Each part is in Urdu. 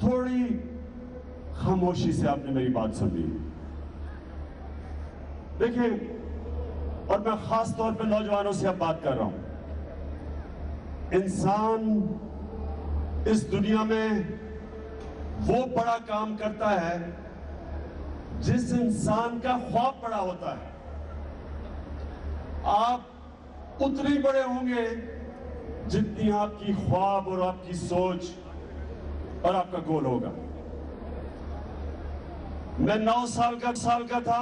تھوڑی خاموشی سے آپ نے میری بات سن لی. دیکھیں، اور میں خاص طور پہ نوجوانوں سے اب بات کر رہا ہوں. انسان اس دنیا میں وہ بڑا کام کرتا ہے جس انسان کا خواب بڑا ہوتا ہے. آپ اتنے بڑے ہوں گے جتنی آپ کی خواب اور آپ کی سوچ اور آپ کا گول ہوگا. میں 9 سال کا تھا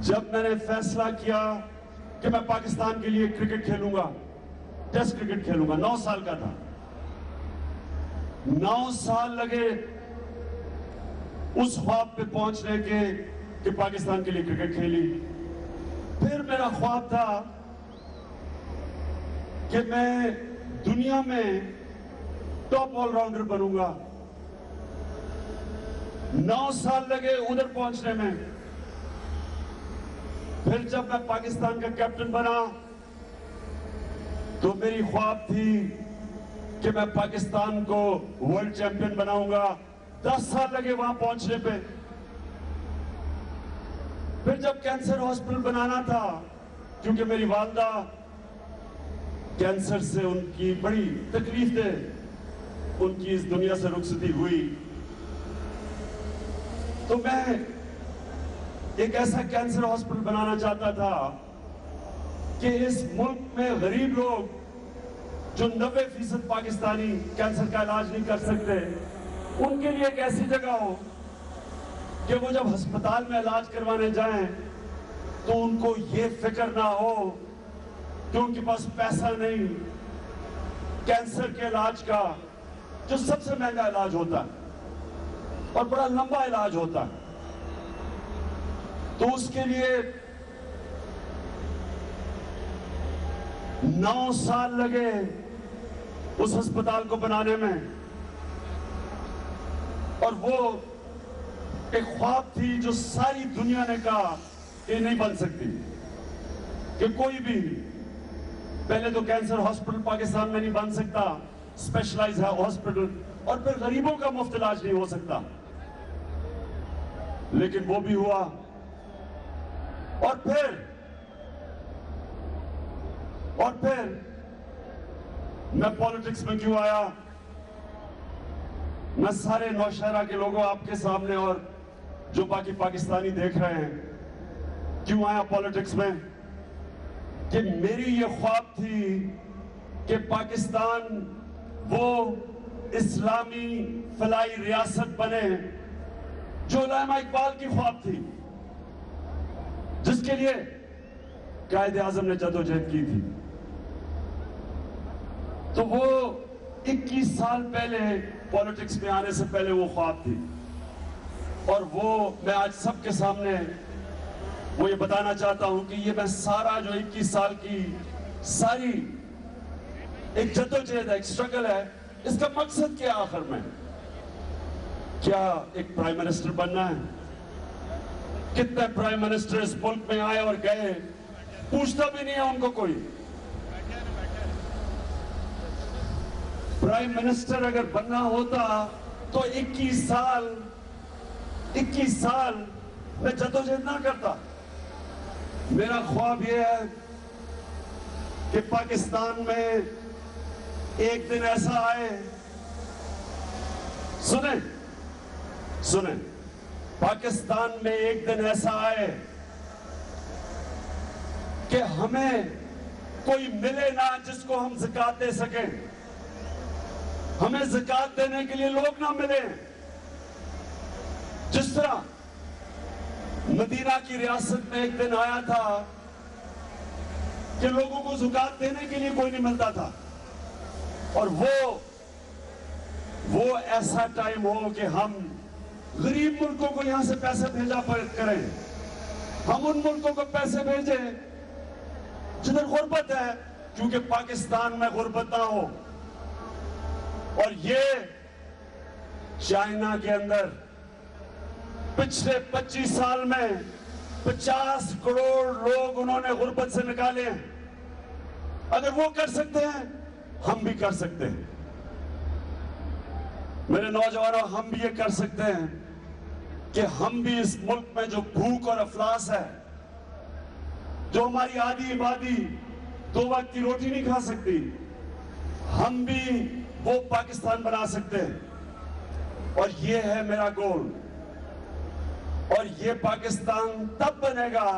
جب میں نے فیصلہ کیا کہ میں پاکستان کے لیے کرکٹ کھیلوں گا، ٹیسٹ کرکٹ کھیلوں گا. 9 سال کا تھا. 9 سال لگے اس خواب پہ پہنچنے کے کہ پاکستان کے لیے کرکٹ کھیلی. پھر میرا خواب تھا کہ میں دنیا میں ٹاپ آل راؤنڈر بنوں گا. 9 سال لگے ادھر پہنچنے میں. پھر جب میں پاکستان کا کیپٹن بنا تو میری خواب تھی کہ میں پاکستان کو ورلڈ چیمپئن بناؤں گا. 10 سال لگے وہاں پہنچنے پہ. پھر جب کینسر ہاسپٹل بنانا تھا، کیونکہ میری والدہ کینسر سے ان کی بڑی تکلیف تھے، ان کی اس دنیا سے رخصتی ہوئی، تو میں ایک ایسا کینسر ہاسپٹل بنانا چاہتا تھا کہ اس ملک میں غریب لوگ جو 90% پاکستانی کینسر کا علاج نہیں کر سکتے، ان کے لیے ایک ایسی جگہ ہو کہ وہ جب ہسپتال میں علاج کروانے جائیں تو ان کو یہ فکر نہ ہو کہ ان کے پاس پیسہ نہیں. کینسر کے علاج کا جو سب سے مہنگا علاج ہوتا ہے اور بڑا لمبا علاج ہوتا ہے، تو اس کے لیے 9 سال لگے اس ہسپتال کو بنانے میں. اور وہ ایک خواب تھی جو ساری دنیا نے کہا کہ نہیں بن سکتی، کہ کوئی بھی پہلے تو کینسر ہاسپٹل پاکستان میں نہیں بن سکتا، اسپیشلائز ہے ہاسپٹل، اور پھر غریبوں کا مفت علاج نہیں ہو سکتا. لیکن وہ بھی ہوا. اور پھر میں پالیٹکس میں کیوں آیا؟ میں سارے نوشہرہ کے لوگوں آپ کے سامنے اور جو باقی پاکستانی دیکھ رہے ہیں کیوں آیا پالیٹکس میں؟ کہ میری یہ خواب تھی کہ پاکستان وہ اسلامی فلاحی ریاست بنے جو علامہ اقبال کی خواب تھی، جس کے لیے قائد اعظم نے جدوجہد کی تھی. تو وہ 21 سال پہلے پالیٹکس میں آنے سے پہلے وہ خواب تھی. اور وہ میں آج سب کے سامنے وہ یہ بتانا چاہتا ہوں کہ یہ میں سارا جو 21 سال کی ساری ایک جدوجہد ہے، ایک سٹرگل ہے، اس کا مقصد کیا آخر میں؟ کیا ایک پرائم منسٹر بننا ہے؟ کتنے پرائم منسٹر اس ملک میں آئے اور گئے، پوچھتا بھی نہیں ہے ان کو کوئی. پرائم منسٹر اگر بننا ہوتا تو 21 سال میں جدوجہد نہ کرتا. میرا خواب یہ ہے کہ پاکستان میں ایک دن ایسا آئے، سنیں، پاکستان میں ایک دن ایسا آئے کہ ہمیں کوئی ملے نہ جس کو ہم زکوٰۃ دے سکیں. ہمیں زکوٰۃ دینے کے لیے لوگ نہ ملے. جس طرح مدینہ کی ریاست میں ایک دن آیا تھا کہ لوگوں کو زکوٰۃ دینے کے لیے کوئی نہیں ملتا تھا. اور وہ ایسا ٹائم ہو کہ ہم غریب ملکوں کو یہاں سے پیسے بھیجا کریں. ہم ان ملکوں کو پیسے بھیجیں جدھر غربت ہے، کیونکہ پاکستان میں غربت نہ ہو. اور یہ چائنا کے اندر پچھلے 25 سال میں 50 کروڑ لوگ انہوں نے غربت سے نکالے ہیں. اگر وہ کر سکتے ہیں ہم بھی کر سکتے ہیں. میرے نوجوانوں، ہم بھی یہ کر سکتے ہیں کہ ہم بھی اس ملک میں جو بھوک اور افلاس ہے، جو ہماری آدھی آبادی 2 وقت کی روٹی نہیں کھا سکتی، ہم بھی وہ پاکستان بنا سکتے ہیں. اور یہ ہے میرا گول. اور یہ پاکستان تب بنے گا،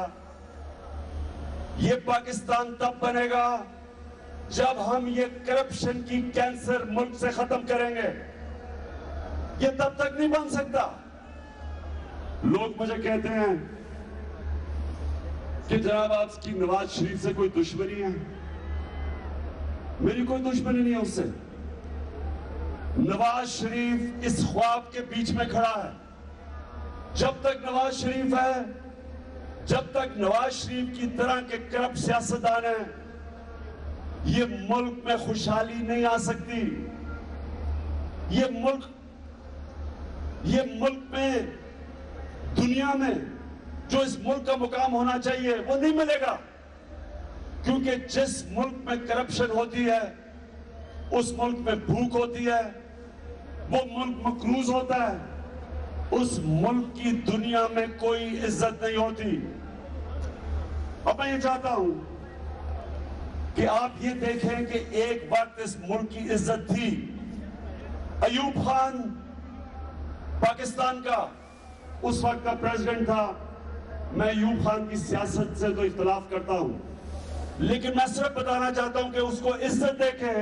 یہ پاکستان تب بنے گا جب ہم یہ کرپشن کی کینسر ملک سے ختم کریں گے. یہ تب تک نہیں بن سکتا. لوگ مجھے کہتے ہیں کہ جناب آپ کی نواز شریف سے کوئی دشمنی ہے. میری کوئی دشمنی نہیں ہے اس سے. نواز شریف اس خواب کے بیچ میں کھڑا ہے. جب تک نواز شریف ہے، جب تک نواز شریف کی طرح کے کرپٹ سیاستدان ہیں، یہ ملک میں خوشحالی نہیں آ سکتی. یہ ملک میں، دنیا میں جو اس ملک کا مقام ہونا چاہیے وہ نہیں ملے گا. کیونکہ جس ملک میں کرپشن ہوتی ہے، اس ملک میں بھوک ہوتی ہے، وہ ملک مقروض ہوتا ہے، اس ملک کی دنیا میں کوئی عزت نہیں ہوتی. اب میں یہ چاہتا ہوں کہ آپ یہ دیکھیں کہ ایک وقت اس ملک کی عزت تھی. ایوب خان پاکستان کا اس وقت کا پریزیڈنٹ تھا. میں ایوب خان کی سیاست سے تو اختلاف کرتا ہوں، لیکن میں صرف بتانا چاہتا ہوں کہ اس کو عزت دیکھیں.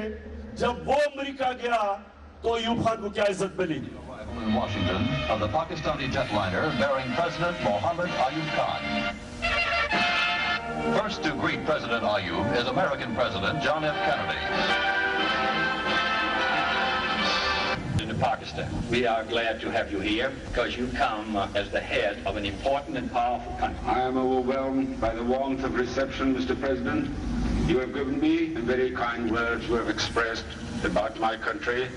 جب وہ امریکہ گیا تو ایوب خان کو کیا عزت ملی. In Washington of the Pakistani jetliner bearing President Mohammed Ayub Khan. First to greet President Ayub is American President John F. Kennedy. To Pakistan. We are glad to have you here because you come as the head of an important and powerful country. I am overwhelmed by the warmth of reception, Mr. President. You have given me and very kind words you have expressed about my country.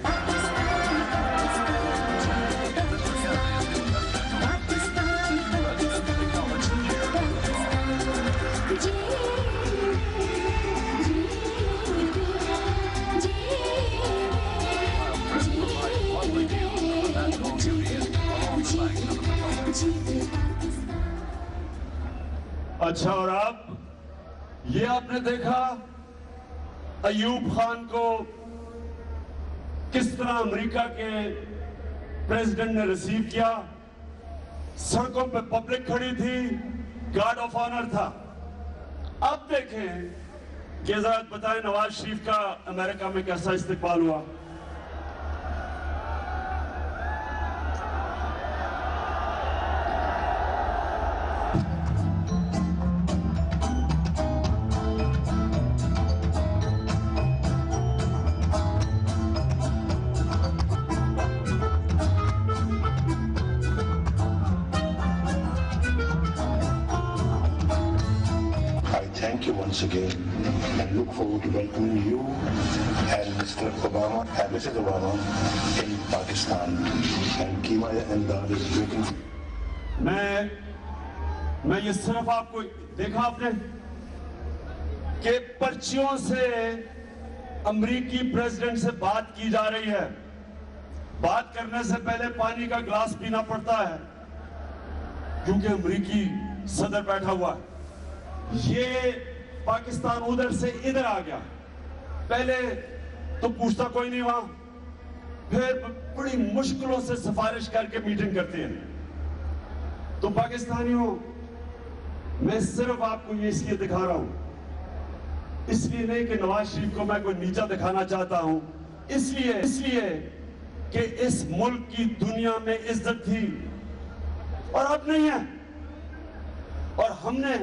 اچھا، اور اب یہ آپ نے دیکھا ایوب خان کو کس طرح امریکہ کے پریزیڈنٹ نے ریسیو کیا. سڑکوں پہ پبلک کھڑی تھی، گارڈ آف آنر تھا. اب دیکھیں کہ ذرا بتائیں نواز شریف کا امریکہ میں کیسا استقبال ہوا. Thank you once again and look forward to welcoming you and Mr. Obama and Mrs. Obama in Pakistan. And Kima Emdad is waiting. میں یہ صرف آپ کو دیکھا آپ نے کہ پرچیوں سے امریکی پریزیڈنٹ سے بات کی جا رہی ہے. بات کرنے سے پہلے پانی کا گلاس پینا پڑتا ہے کیونکہ امریکی صدر بیٹھا ہوا ہے. یہ پاکستان ادھر سے ادھر آ گیا. پہلے تو پوچھتا کوئی نہیں وہاں، پھر بڑی مشکلوں سے سفارش کر کے میٹنگ کرتے ہیں. تو پاکستانیوں، میں صرف آپ کو یہ اس لیے دکھا رہا ہوں، اس لیے نہیں کہ نواز شریف کو میں کوئی نیچا دکھانا چاہتا ہوں، اس لیے کہ اس ملک کی دنیا میں عزت تھی اور اب نہیں ہے. اور ہم نے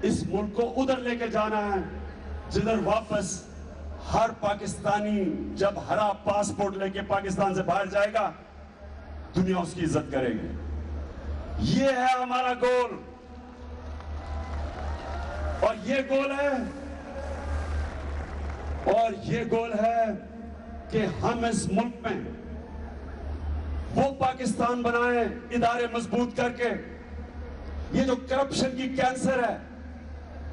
اس ملک کو ادھر لے کے جانا ہے جدھر واپس ہر پاکستانی جب ہرا پاسپورٹ لے کے پاکستان سے باہر جائے گا، دنیا اس کی عزت کرے گی. یہ ہے ہمارا گول. اور یہ گول ہے کہ ہم اس ملک میں وہ پاکستان بنائیں ادارے مضبوط کر کے. یہ جو کرپشن کی کینسر ہے،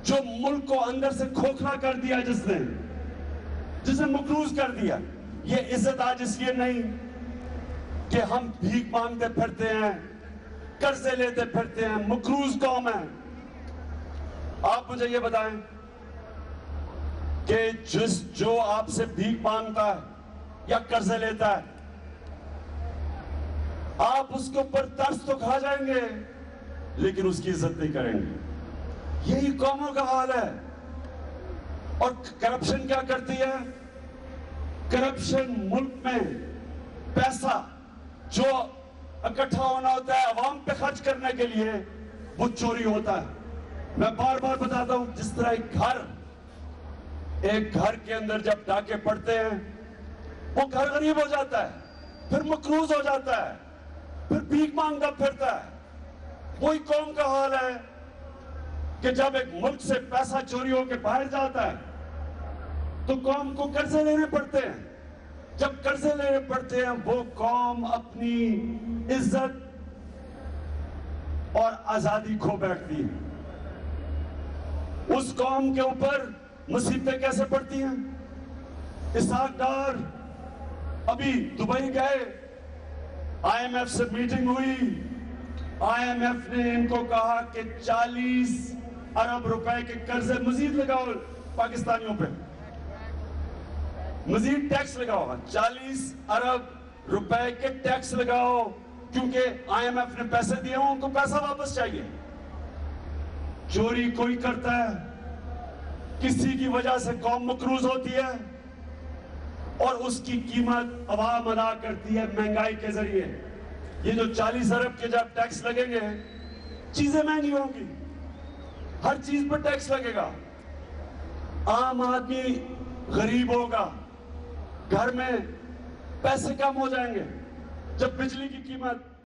جو ملک کو اندر سے کھوکھلا کر دیا، جس نے مقروض کر دیا، یہ عزت آج اس لیے نہیں کہ ہم بھیک مانگتے پھرتے ہیں, قرضے لیتے پھرتے ہیں, مقروض قوم ہے. آپ مجھے یہ بتائیں کہ جو آپ سے بھیک مانگتا ہے یا قرضے لیتا ہے, آپ اس کے اوپر ترس تو کھا جائیں گے لیکن اس کی عزت نہیں کریں گے. یہی قوموں کا حال ہے. اور کرپشن کیا کرتی ہے؟ کرپشن ملک میں پیسہ جو اکٹھا ہونا ہوتا ہے عوام پہ خرچ کرنے کے لیے, وہ چوری ہوتا ہے. میں بار بار بتاتا ہوں, جس طرح ایک گھر کے اندر جب ڈاکے پڑتے ہیں, وہ گھر غریب ہو جاتا ہے, پھر مقروض ہو جاتا ہے, پھر بھیک مانگتا پھرتا ہے. وہی قوم کا حال ہے کہ جب ایک ملک سے پیسہ چوری ہو کے باہر جاتا ہے تو قوم کو قرضے لینے پڑتے ہیں. جب قرضے لینے پڑتے ہیں وہ قوم اپنی عزت اور آزادی کھو بیٹھتی ہے. اس قوم کے اوپر مصیبتیں کیسے پڑتی ہیں؟ اسحاق ڈار ابھی دبئی گئے, آئی ایم ایف سے میٹنگ ہوئی, آئی ایم ایف نے ان کو کہا کہ 40 ارب روپے کے قرضے مزید لگاؤ پاکستانیوں پہ, مزید ٹیکس لگاؤ, 40 ارب روپے کے ٹیکس لگاؤ, کیونکہ آئی ایم ایف نے پیسے دیے ہوں, ان کو پیسہ واپس چاہیے. چوری کوئی کرتا ہے, کسی کی وجہ سے قوم مقروض ہوتی ہے اور اس کی قیمت عوام ادا کرتی ہے مہنگائی کے ذریعے. یہ جو 40 ارب کے جب ٹیکس لگیں گے, چیزیں مہنگی ہوں گی, ہر چیز پر ٹیکس لگے گا, عام آدمی غریب ہوگا, گھر میں پیسے کم ہو جائیں گے. جب بجلی کی قیمت